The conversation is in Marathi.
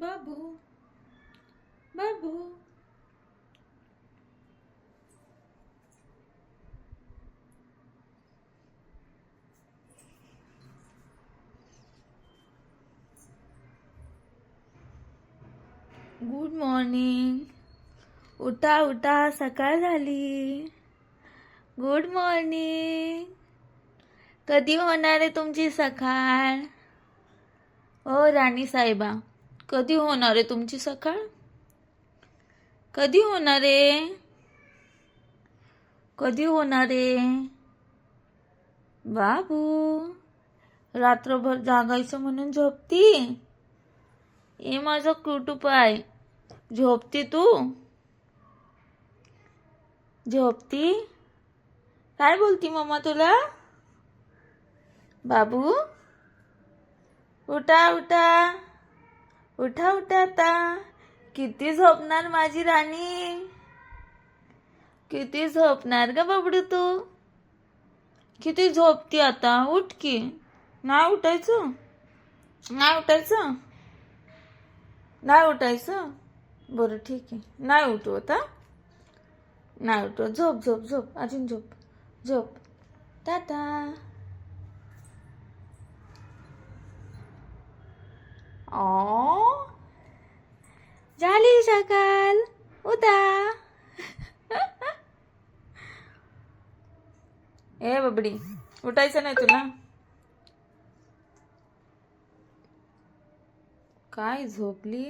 बाबू बाबू. Good morning. उठा उठा, सकाळ झाली. Good morning. कधी होणार आहे तुमची सकाळ? ओ राणी साहेबा, कधी होणार आहे तुमची सकाळ? कधी होणार आहे? कधी होणार आहे? बाबू, रात्रभर जागायचं म्हणून झोपती? ए माझं कुटुंब आहे, झोपती तू? झोपती? काय बोलती मम्मा तुला? बाबू, उठा उठा उठा उठा आता. किती झोपणार माझी राणी? किती झोपणार ग बाबडू तू? किती झोपती आता? उठ की. नाही उठायचं? नाही उठायचं? नाही उठायचं? बरं ठीक आहे, नाही उठवत. नाही उठवत. झोप झोप झोप, अजून झोप झोप. टाटा. ओ झाली सकाळ. उठा. ए बबडी, उठायचं नाही तुला? काय झोपली?